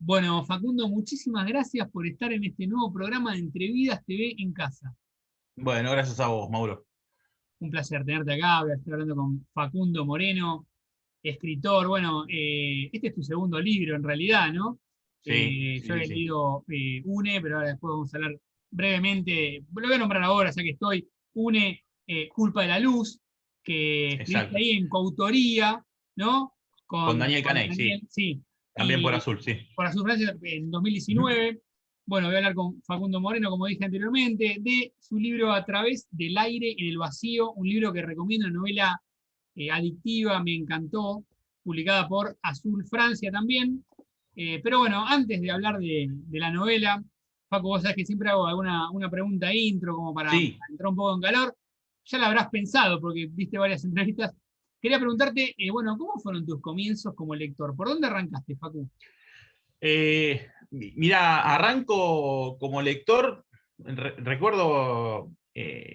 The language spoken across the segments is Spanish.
Bueno, Facundo, muchísimas gracias por estar en este nuevo programa de Entrevidas TV en Casa. Bueno, gracias a vos, Mauro. Un placer tenerte acá. Voy a estar hablando con Facundo Moreno, escritor. Bueno, este es tu segundo libro en realidad, ¿no? Sí, Yo sí, he sí, sí. leído UNE, pero ahora después vamos a hablar brevemente. Lo voy a nombrar ahora, ya que estoy. UNE, Culpa de la Luz, que escribiste Exacto. ahí en coautoría, ¿no? Con Con, Daniel con Caney, Daniel, sí. sí. También por Y Azul, sí. por Azul Francia en Ujú. 2019. Bueno, voy a hablar con Facundo Moreno, como dije anteriormente, de su libro A través del aire en el vacío, un libro que recomiendo, una novela adictiva, me encantó, publicada por Azul Francia también. Pero bueno, antes de hablar de la novela, Facu, vos sabés que siempre hago alguna una pregunta intro como para Sí. entrar un poco en calor. Ya la habrás pensado porque viste varias entrevistas. Quería preguntarte, bueno, ¿cómo fueron tus comienzos como lector? ¿Por dónde arrancaste, Facu? Mira, arranco como lector, recuerdo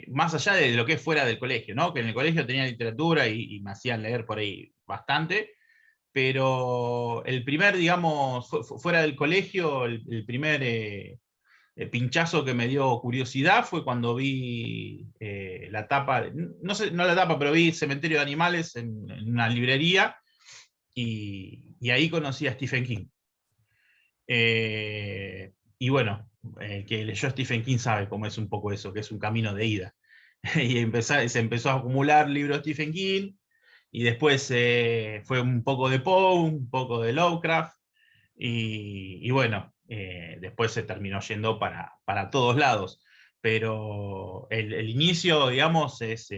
más allá de lo que es fuera del colegio, ¿no? Que en el colegio tenía literatura y me hacían leer por ahí bastante, pero el primer, digamos, fuera del colegio, el primer pinchazo que me dio curiosidad fue cuando vi la tapa, no sé, no la tapa, pero vi Cementerio de Animales en una librería y ahí conocí a Stephen King. Y bueno, el que leyó Stephen King sabe cómo es un poco eso, que es un camino de ida. Y se empezó a acumular libros de Stephen King, y después fue un poco de Poe, un poco de Lovecraft, y bueno, después se terminó yendo para todos lados. Pero el inicio, digamos, es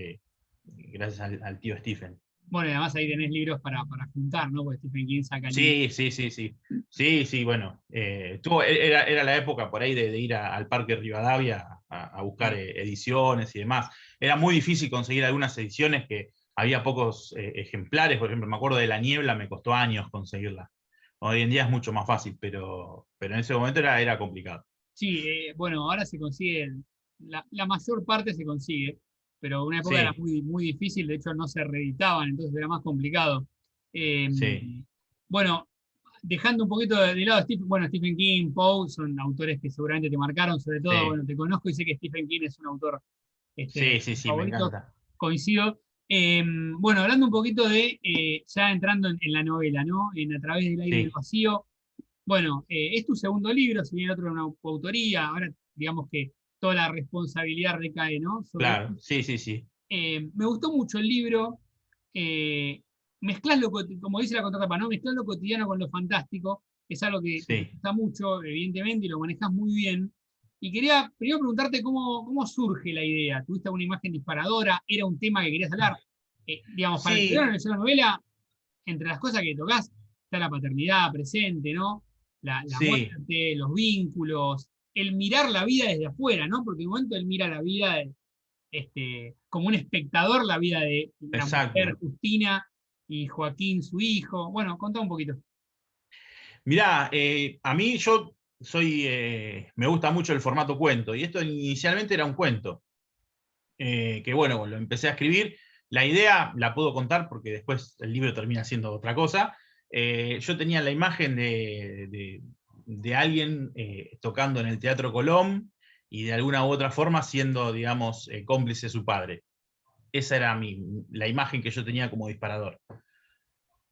gracias al tío Stephen. Bueno, y además ahí tenés libros para juntar, ¿no? Porque Stephen King saca libros. Sí, sí, sí, sí. Sí, sí, bueno. Era la época por ahí de ir al Parque Rivadavia a buscar Sí. ediciones y demás. Era muy difícil conseguir algunas ediciones que había pocos ejemplares. Por ejemplo, me acuerdo de La Niebla, me costó años conseguirla. Hoy en día es mucho más fácil, pero en ese momento era complicado. Sí, bueno, ahora se consigue, la mayor parte se consigue, pero una época era Sí, muy difícil, de hecho no se reeditaban, entonces era más complicado. Eh, sí, bueno, dejando un poquito de lado Stephen, bueno, Stephen King, Poe, son autores que seguramente te marcaron, sobre todo, sí, bueno, te conozco y sé que Stephen King es un autor sí, este, sí, sí, me favorito, encanta. coincido. Bueno, hablando un poquito de, ya entrando en la novela, ¿no? En A través del aire y el Sí, vacío. Bueno, es tu segundo libro, si bien el otro era una coautoría, ahora digamos que toda la responsabilidad recae, ¿no? Sobre claro, vos. sí, sí, sí, Me gustó mucho el libro. Mezclas como dice la contratapa, ¿no? Mezclas lo cotidiano con lo fantástico. Es algo que te sí. gusta mucho, evidentemente, y lo manejas muy bien. Y quería primero preguntarte cómo surge la idea. ¿Tuviste alguna imagen disparadora? ¿Era un tema que querías hablar? Digamos, para el que Sí, leyó la novela, entre las cosas que tocas está la paternidad presente, ¿no? La sí, muerte, los vínculos, el mirar la vida desde afuera, ¿no? Porque en un momento él mira la vida como un espectador, la vida de la mujer exacto. Justina y Joaquín, su hijo. Bueno, contá un poquito. Mirá, a mí me gusta mucho el formato cuento, y esto inicialmente era un cuento, que bueno, lo empecé a escribir. La idea la puedo contar porque después el libro termina siendo otra cosa. Yo tenía la imagen de alguien tocando en el Teatro Colón y de alguna u otra forma siendo, digamos, cómplice de su padre. Esa era la imagen que yo tenía como disparador.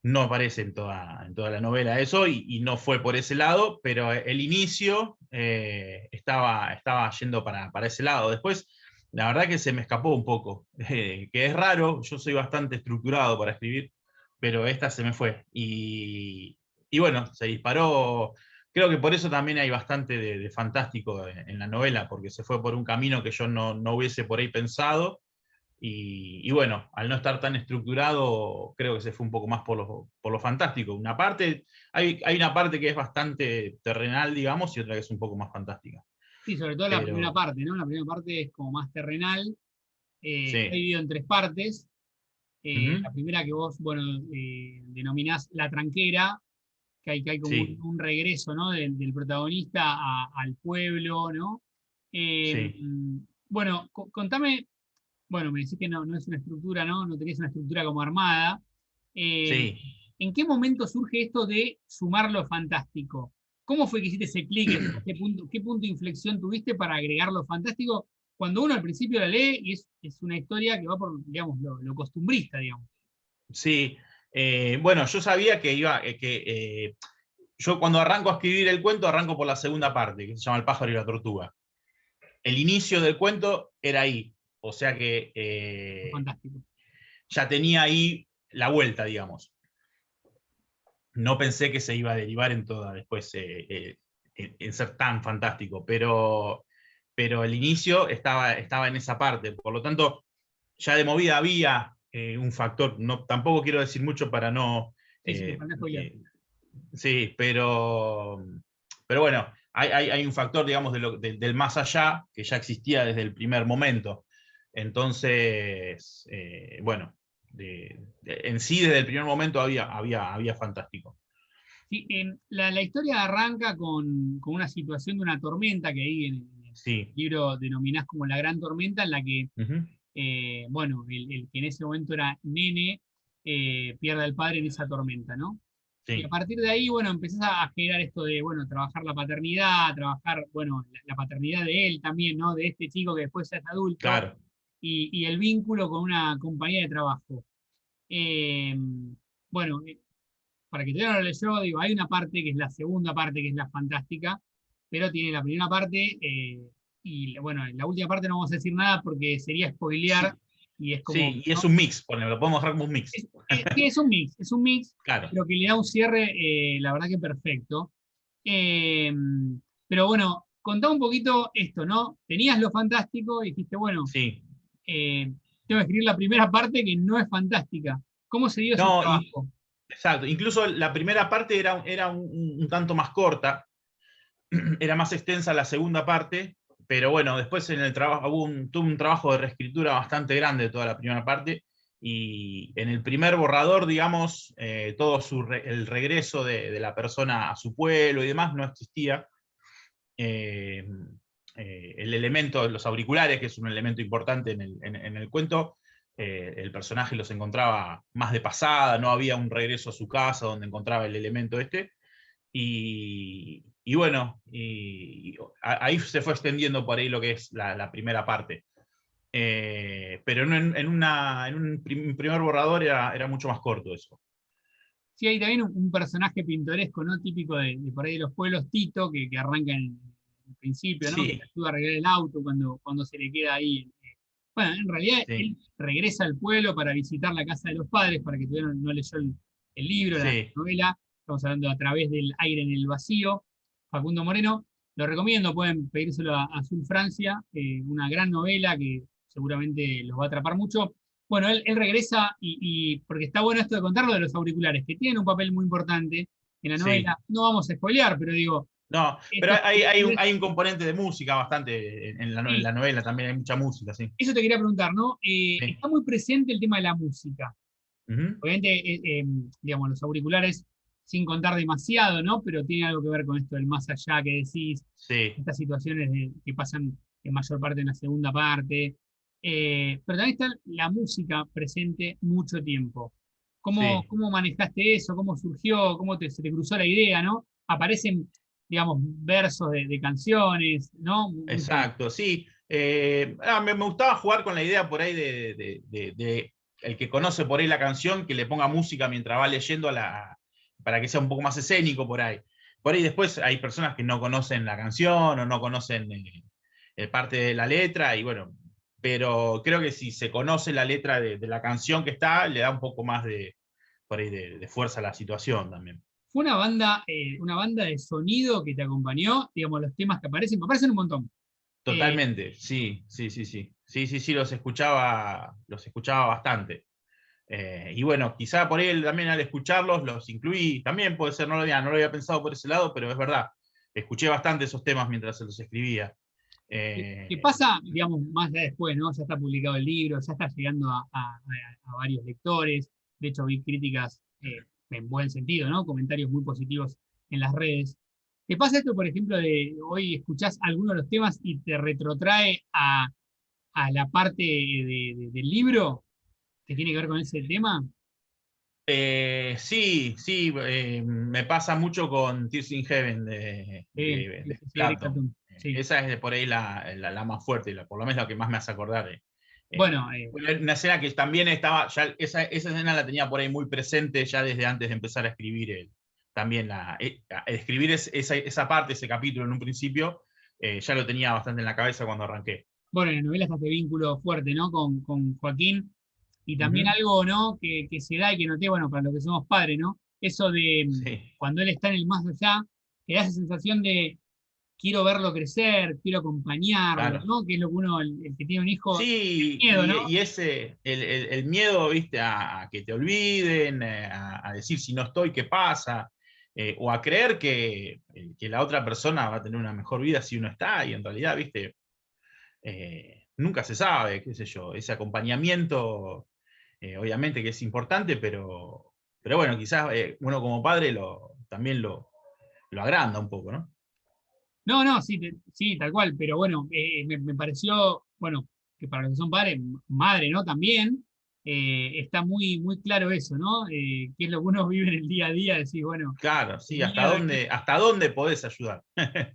No aparece en toda la novela eso, y no fue por ese lado, pero el inicio estaba yendo para ese lado. Después, la verdad que se me escapó un poco, que es raro. Yo soy bastante estructurado para escribir, pero esta se me fue. Y bueno, se disparó. Creo que por eso también hay bastante de fantástico en la novela, porque se fue por un camino que yo no hubiese por ahí pensado, y bueno, al no estar tan estructurado, creo que se fue un poco más por lo fantástico. Hay una parte que es bastante terrenal, digamos, y otra que es un poco más fantástica. Sí, sobre todo la primera Pero parte, ¿no? La primera parte es como más terrenal, está sí, dividido en tres partes. ujú, La primera que vos, bueno, denominás la tranquera, que hay como un, sí, un regreso, ¿no? del protagonista al pueblo, ¿no? Eh, sí, bueno, contame, bueno, me decís que no es una estructura, ¿no? No tenés una estructura como armada. Eh, sí. ¿En qué momento surge esto de sumar lo fantástico? ¿Cómo fue que hiciste ese clic? ¿Qué punto de inflexión tuviste para agregar lo fantástico? Cuando uno al principio la lee y es una historia que va por, digamos, lo costumbrista, digamos. Sí, bueno, yo sabía que yo cuando arranco a escribir el cuento, arranco por la segunda parte, que se llama El pájaro y la tortuga. El inicio del cuento era ahí, o sea que Fantástico. ya tenía ahí la vuelta, digamos. No pensé que se iba a derivar en toda después en ser tan fantástico, pero el inicio estaba en esa parte. Por lo tanto, ya de movida había un factor, no, tampoco quiero decir mucho para no... Sí, sí, eh, para no spoilear. sí, pero bueno, hay un factor, digamos, del más allá que ya existía desde el primer momento. Entonces, bueno, en sí desde el primer momento había fantástico. Sí, la historia arranca con una situación de una tormenta que ahí en el Sí. libro denominás como la gran tormenta, en la que, Ujú. bueno, el que en ese momento era nene, pierde al padre en esa tormenta, ¿no? Y a Sí, partir de ahí, bueno, empezás a generar esto de, bueno, trabajar la paternidad, trabajar, bueno, la paternidad de él también, ¿no? De este chico que después ya es adulto, claro. y el vínculo con una compañía de trabajo. Eh, bueno, para que todavía no lo leyó, digo, hay una parte que es la segunda parte, que es la fantástica, pero tiene la primera parte, y bueno, en la última parte no vamos a decir nada porque sería spoilear, Sí, y es como, sí, y es ¿no? un mix, lo podemos dejar como un mix. Sí, es un mix, Claro, pero que le da un cierre, la verdad que perfecto. Eh, pero bueno, contá un poquito esto, ¿no? Tenías lo fantástico y dijiste, bueno, sí. tengo que escribir la primera parte que no es fantástica. ¿Cómo se dio ese No, trabajo? exacto. Incluso la primera parte era un tanto más corta, era más extensa la segunda parte, pero bueno, después en el trabajo tuve un trabajo de reescritura bastante grande de toda la primera parte, y en el primer borrador, digamos, todo el regreso de la persona a su pueblo y demás no existía. Eh, el elemento de los auriculares, que es un elemento importante en el cuento, el personaje los encontraba más de pasada, no había un regreso a su casa donde encontraba el elemento este, y bueno, ahí se fue extendiendo por ahí lo que es la primera parte. Pero en un primer borrador era mucho más corto eso. Sí, hay también un personaje pintoresco, ¿no? Típico de por ahí de los pueblos, Tito, que arranca en el principio, ¿no? Que te Sí, ayuda a arreglar el auto cuando se le queda ahí. Bueno, en realidad sí, él regresa al pueblo para visitar la casa de los padres, para que todavía no leyó el libro, la sí, novela. Estamos hablando a través del aire en el vacío. Facundo Moreno, lo recomiendo, pueden pedírselo a Azul Francia, una gran novela que seguramente los va a atrapar mucho. Bueno, él regresa porque está bueno esto de contarlo de los auriculares, que tienen un papel muy importante en la novela. sí. No vamos a spoilear, pero digo, No, pero estos auriculares, hay un componente de música bastante en sí, la novela, también hay mucha música, sí. eso te quería preguntar, ¿no? Sí. Está muy presente el tema de la música. Ujú. Obviamente, digamos, los auriculares, sin contar demasiado, ¿no? Pero tiene algo que ver con esto del más allá que decís, Sí, estas situaciones que pasan en mayor parte en la segunda parte. Pero también está la música presente mucho tiempo. sí. ¿Cómo manejaste eso? ¿Cómo surgió? Se te cruzó la idea, ¿no? Aparecen, digamos, versos de canciones, ¿no? Exacto, sí. Me gustaba jugar con la idea por ahí de el que conoce por ahí la canción, que le ponga música mientras va leyendo para que sea un poco más escénico por ahí. Por ahí después hay personas que no conocen la canción o no conocen parte de la letra, y bueno, pero creo que si se conoce la letra de la canción que está, le da un poco más por ahí de fuerza a la situación también. Fue una banda de sonido que te acompañó, digamos, los temas que aparecen, me aparecen un montón. Eh, Totalmente, sí, sí, sí, sí. Sí, sí, sí, los escuchaba bastante. Y bueno, quizá por él también al escucharlos los incluí, también puede ser, no lo había pensado por ese lado, pero es verdad. Escuché bastante esos temas mientras se los escribía. ¿Qué Eh, pasa, digamos, más allá después, ¿no? Ya está publicado el libro, ya está llegando a varios lectores. De hecho, vi críticas en buen sentido, ¿no? Comentarios muy positivos en las redes. ¿Te pasa esto, por ejemplo, de hoy escuchás alguno de los temas y te retrotrae a la parte del libro que tiene que ver con ese tema? Sí, sí, me pasa mucho con Tears in Heaven Sí, de sí, sí, Eric Clapton. Clapton, sí. Esa es de por ahí la más fuerte, por lo menos la que más me hace acordar. Bueno, Bueno, una escena que también estaba, ya esa escena la tenía por ahí muy presente ya desde antes de empezar a escribir también a escribir esa parte, ese capítulo en un principio, ya lo tenía bastante en la cabeza cuando arranqué. bueno, en la novela está este vínculo fuerte, ¿no? Con Joaquín. Y también Ujú. algo, ¿no? Que se da y que noté, bueno, para los que somos padres, ¿no? Eso de Sí, cuando él está en el más allá, que da esa sensación de quiero verlo crecer, quiero acompañarlo, claro. ¿no? Que es lo que uno, el que tiene un hijo, Sí, miedo, ¿no? y ese, el miedo, viste, a que te olviden, a decir si no estoy, ¿qué pasa? O a creer que la otra persona va a tener una mejor vida si uno está, y en realidad, viste, nunca se sabe, qué sé yo, ese acompañamiento, obviamente que es importante, pero bueno, quizás uno como padre también lo agranda un poco, ¿no? No, no, sí, sí, tal cual, pero bueno, me pareció, bueno, que para los que son padres, madre, ¿no? También está muy, muy claro eso, ¿no? Que es lo que uno vive en el día a día, decir, bueno, Claro, el sí, miedo, hasta dónde podés ayudar.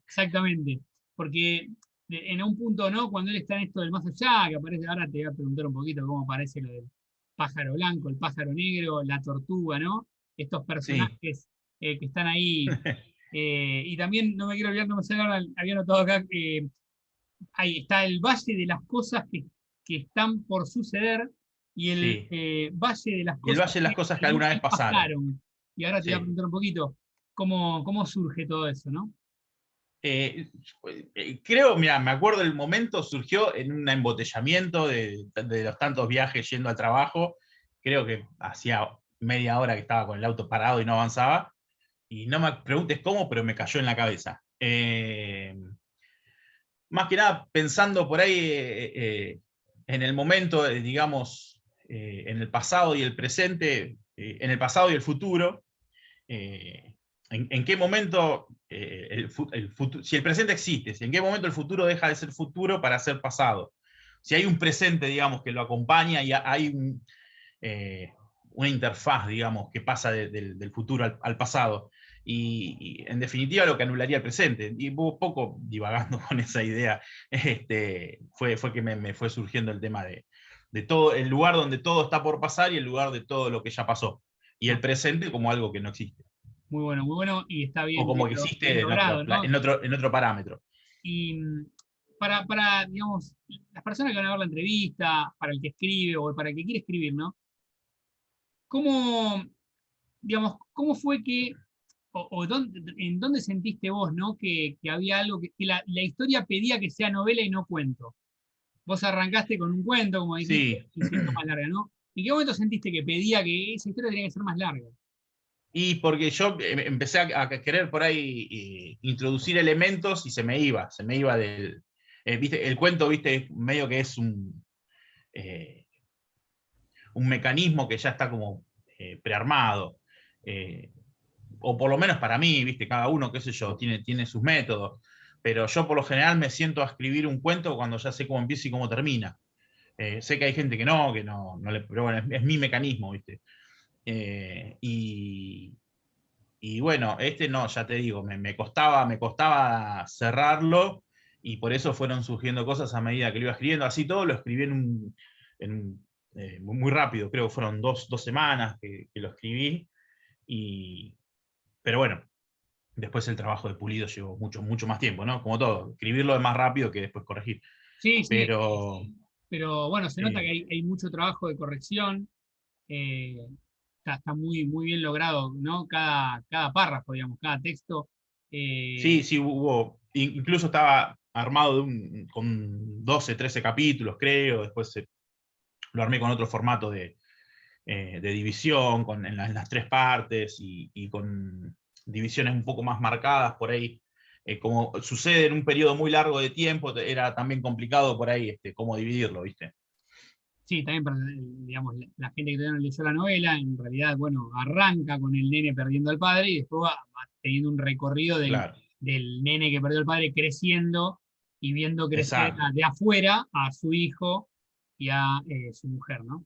exactamente, porque en un punto, ¿no? Cuando él está en esto del más allá, que aparece, ahora te voy a preguntar un poquito cómo aparece lo del pájaro blanco, el pájaro negro, la tortuga, ¿no? Estos Sí. personajes que están ahí. Y también, no me quiero olvidar, no me sale ahora, había notado acá que ahí está el valle de las cosas que están por suceder y el Sí. valle de las Y el cosas Valle de las Cosas que que nunca alguna vez pasaron. pasaron. Y ahora te voy a Sí. preguntar un poquito cómo surge todo eso, ¿no? Eh, Creo, mira, me acuerdo el momento, surgió en un embotellamiento de los tantos viajes yendo al trabajo. Creo que hacía media hora que estaba con el auto parado y no avanzaba. Y no me preguntes cómo, pero me cayó en la cabeza. Más que nada pensando por ahí en el momento, digamos, en el pasado y el presente, en el pasado y el futuro. eh, en qué momento si el presente existe, si en qué momento el futuro deja de ser futuro para ser pasado. Si hay un presente, digamos, que lo acompaña y hay eh, una interfaz, digamos, que pasa del futuro al pasado. Y en definitiva lo que anularía el presente. Y un poco divagando con esa idea, fue que me fue surgiendo el tema de todo, el lugar donde todo está por pasar y el lugar de todo lo que ya pasó. Y Ah, el presente como algo que no existe. muy bueno y está O bien, como que bien existe logrado, ¿no? en otro parámetro. Y digamos, las personas que van a ver la entrevista, para el que escribe o para el que quiere escribir, ¿no? ¿Cómo, digamos, cómo fue que, en dónde sentiste vos, ¿no? Que había algo que la historia pedía que sea novela y no cuento. Vos arrancaste con un cuento, como dijiste, Sí, y se hizo más larga, ¿no? ¿En qué momento sentiste que pedía que esa historia tenía que ser más larga? y porque yo empecé a querer por ahí introducir elementos y se me iba viste, el cuento, viste, medio que es eh, un mecanismo que ya está como prearmado. Eh, o por lo menos para mí, viste, cada uno, qué sé yo, tiene sus métodos. Pero yo por lo general me siento a escribir un cuento cuando ya sé cómo empieza y cómo termina. Sé que hay gente que no le, pero bueno, es mi mecanismo, viste. Eh, y, Y bueno, no, ya te digo, me costaba cerrarlo y por eso fueron surgiendo cosas a medida que lo iba escribiendo. Así todo lo escribí muy rápido, creo que fueron dos semanas que lo escribí. Y, pero bueno, después el trabajo de pulido llevó mucho más tiempo, ¿no? Como todo, escribirlo es más rápido que después corregir. Sí, sí, Pero pero bueno, se nota que eh, hay mucho trabajo de corrección, está muy, muy bien logrado, ¿no? Cada párrafo, digamos, cada texto. sí, eh, sí hubo, incluso estaba armado con 12, 13 capítulos, creo, después lo armé con otro formato de división, en las tres partes y con divisiones un poco más marcadas por ahí. Como sucede en un periodo muy largo de tiempo, era también complicado por ahí cómo dividirlo, ¿viste? Sí, también para, digamos, la gente que todavía no leyó la novela, en realidad, bueno, arranca con el nene perdiendo al padre y después va teniendo un recorrido Claro, del nene que perdió al padre creciendo y viendo crecer exacto. de afuera a su hijo y a su mujer, ¿no?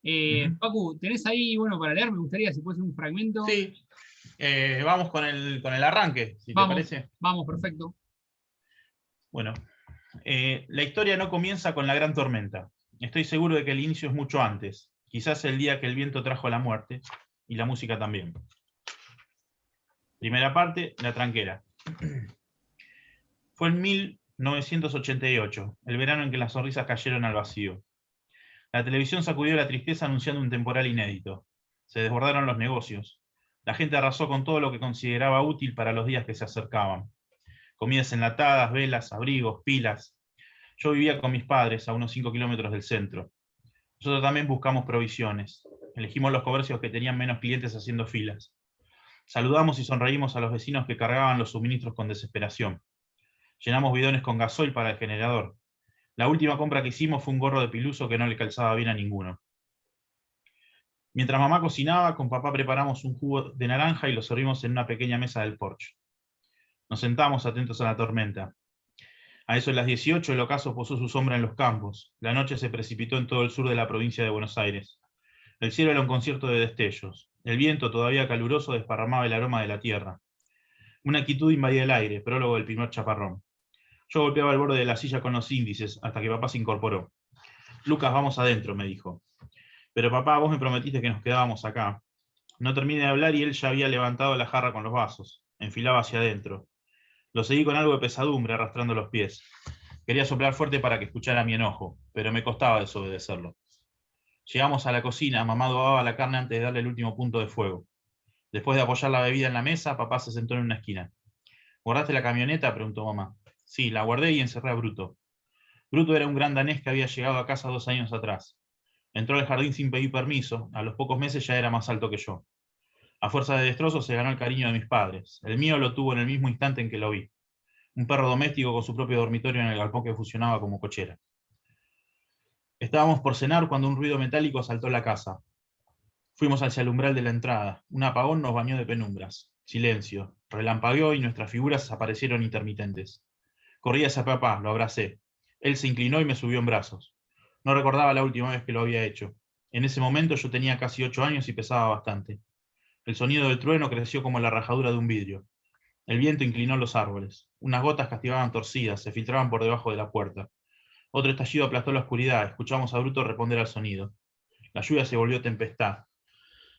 Ujú. Facu, ¿tenés ahí, bueno, para leer? Me gustaría, si puede ser un fragmento. Sí, vamos con el arranque, si te Vamos, parece. vamos, perfecto. Bueno, la historia no comienza con la gran tormenta. Estoy seguro de que el inicio es mucho antes. Quizás el día que el viento trajo la muerte, y la música también. Primera parte, La tranquera. Fue en 1988, el verano en que las sonrisas cayeron al vacío. La televisión sacudió la tristeza anunciando un temporal inédito. Se desbordaron los negocios. La gente arrasó con todo lo que consideraba útil para los días que se acercaban. Comidas enlatadas, velas, abrigos, pilas. Yo vivía con mis padres a unos 5 kilómetros del centro. Nosotros también buscamos provisiones. Elegimos los comercios que tenían menos clientes haciendo filas. Saludamos y sonreímos a los vecinos que cargaban los suministros con desesperación. Llenamos bidones con gasoil para el generador. La última compra que hicimos fue un gorro de piluso que no le calzaba bien a ninguno. Mientras mamá cocinaba, con papá preparamos un jugo de naranja y lo servimos en una pequeña mesa del porche. Nos sentamos atentos a la tormenta. A eso de las 18 el ocaso posó su sombra en los campos. La noche se precipitó en todo el sur de la provincia de Buenos Aires. El cielo era un concierto de destellos. El viento, todavía caluroso, desparramaba el aroma de la tierra. Una quietud invadía el aire, prólogo del primer chaparrón. Yo golpeaba el borde de la silla con los índices, hasta que papá se incorporó. Lucas, vamos adentro, me dijo. Pero papá, vos me prometiste que nos quedábamos acá. No terminé de hablar y él ya había levantado la jarra con los vasos. Enfilaba hacia adentro. Lo seguí con algo de pesadumbre, arrastrando los pies. Quería soplar fuerte para que escuchara mi enojo, pero me costaba desobedecerlo. Llegamos a la cocina, mamá dobaba la carne antes de darle el último punto de fuego. Después de apoyar la bebida en la mesa, papá se sentó en una esquina. ¿Guardaste la camioneta?, preguntó mamá. Sí, la guardé y encerré a Bruto. Bruto era un gran danés que había llegado a casa 2 años atrás. Entró al jardín sin pedir permiso, a los pocos meses ya era más alto que yo. A fuerza de destrozos se ganó el cariño de mis padres. El mío lo tuvo en el mismo instante en que lo vi. Un perro doméstico con su propio dormitorio en el galpón que funcionaba como cochera. Estábamos por cenar cuando un ruido metálico asaltó la casa. Fuimos hacia el umbral de la entrada. Un apagón nos bañó de penumbras. Silencio. Relampagueó y nuestras figuras aparecieron intermitentes. Corrí hacia papá, lo abracé. Él se inclinó y me subió en brazos. No recordaba la última vez que lo había hecho. En ese momento yo tenía casi 8 años y pesaba bastante. El sonido del trueno creció como la rajadura de un vidrio. El viento inclinó los árboles. Unas gotas castigaban torcidas, se filtraban por debajo de la puerta. Otro estallido aplastó la oscuridad. Escuchamos a Bruto responder al sonido. La lluvia se volvió tempestad.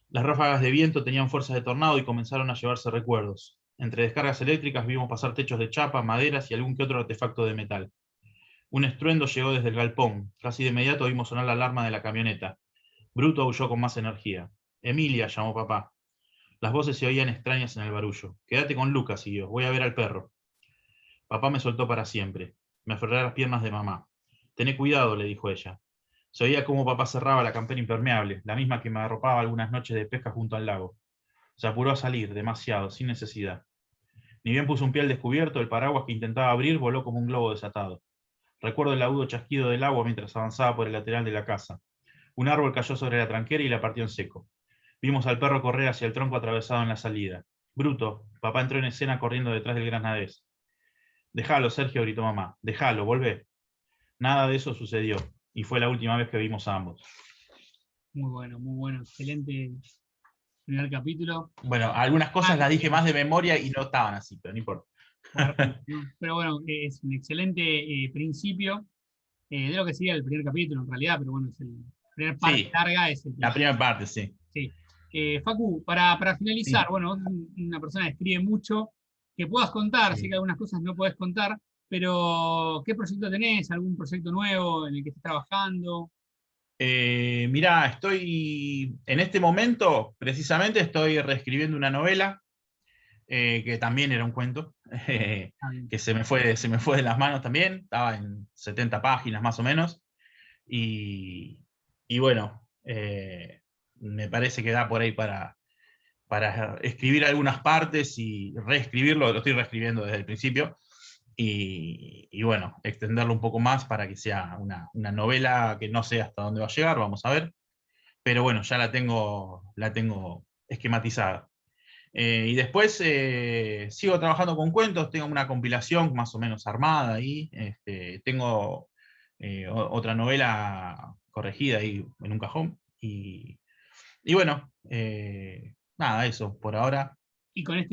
Las ráfagas de viento tenían fuerza de tornado y comenzaron a llevarse recuerdos. Entre descargas eléctricas vimos pasar techos de chapa, maderas y algún que otro artefacto de metal. Un estruendo llegó desde el galpón. Casi de inmediato vimos sonar la alarma de la camioneta. Bruto aulló con más energía. Emilia, llamó papá. Las voces se oían extrañas en el barullo. Quédate con Lucas, siguió. Voy a ver al perro. Papá me soltó para siempre. Me aferré a las piernas de mamá. Tené cuidado, le dijo ella. Se oía cómo papá cerraba la campera impermeable, la misma que me arropaba algunas noches de pesca junto al lago. Se apuró a salir, demasiado, sin necesidad. Ni bien puso un pie al descubierto, el paraguas que intentaba abrir voló como un globo desatado. Recuerdo el agudo chasquido del agua mientras avanzaba por el lateral de la casa. Un árbol cayó sobre la tranquera y la partió en seco. Vimos al perro correr hacia el tronco atravesado en la salida. Bruto, papá entró en escena corriendo detrás del granadés. Déjalo, Sergio, gritó mamá. Déjalo, volvé. Nada de eso sucedió, y fue la última vez que vimos a ambos. Muy bueno, excelente primer capítulo. Bueno, algunas cosas las dije más de memoria y no estaban así, pero no importa. Pero bueno, es un excelente principio de lo que sería el primer capítulo en realidad, pero bueno, es la primera parte Sí, larga, es el la principio. primera parte, sí. Sí. Facu, para finalizar, Sí. bueno, vos sos una persona que escribe mucho, que puedas contar, sé Sí. que algunas cosas no podés contar, pero ¿qué proyecto tenés? ¿Algún proyecto nuevo en el que estés trabajando? Mirá, estoy, en este momento, precisamente, estoy reescribiendo una novela, que también era un cuento, Ah, bien. que se me fue de las manos también, estaba en 70 páginas más o menos, y, y bueno, me parece que da por ahí para escribir algunas partes y reescribirlo, lo estoy reescribiendo desde el principio, y bueno, extenderlo un poco más para que sea una novela que no sé hasta dónde va a llegar, vamos a ver, pero bueno, ya la tengo esquematizada. Y después sigo trabajando con cuentos, tengo una compilación más o menos armada ahí, tengo otra novela corregida ahí en un cajón, y bueno, nada, eso, por ahora. Y con esto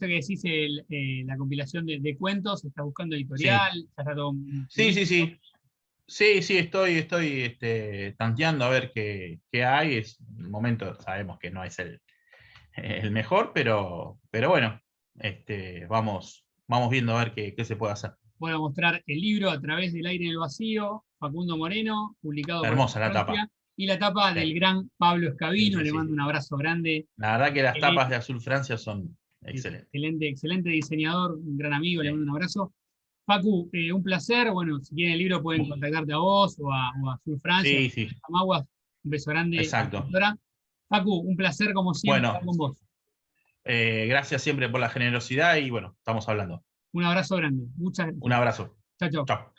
que decís, la compilación de cuentos, ¿estás buscando editorial? Sí, ¿Ya está todo sí, sí, listo? sí. Sí, sí, estoy tanteando a ver qué hay. Es un momento, sabemos que no es el mejor, pero bueno, vamos viendo a ver qué se puede hacer. Voy a mostrar el libro A través del aire en el vacío, Facundo Moreno, publicado por Hermosa la tapa. Francia, y la tapa Sí, del gran Pablo sí, Escabino. sí, Le sí, mando un sí. abrazo grande. La verdad que las tapas Excelente, de Azul Francia son excelentes. excelente, excelente diseñador, un gran amigo, le mando Sí. un abrazo. Facu, un placer. Bueno, si quieren el libro pueden contactarte a vos o a Azul Francia, Sí, sí, a Maguas. Un beso grande a la exacto. doctora. Facu, un placer como siempre Bueno, estar con vos. gracias siempre por la generosidad y bueno, estamos hablando. Un abrazo grande. Muchas Un gracias. abrazo. Chao, chao. Chao.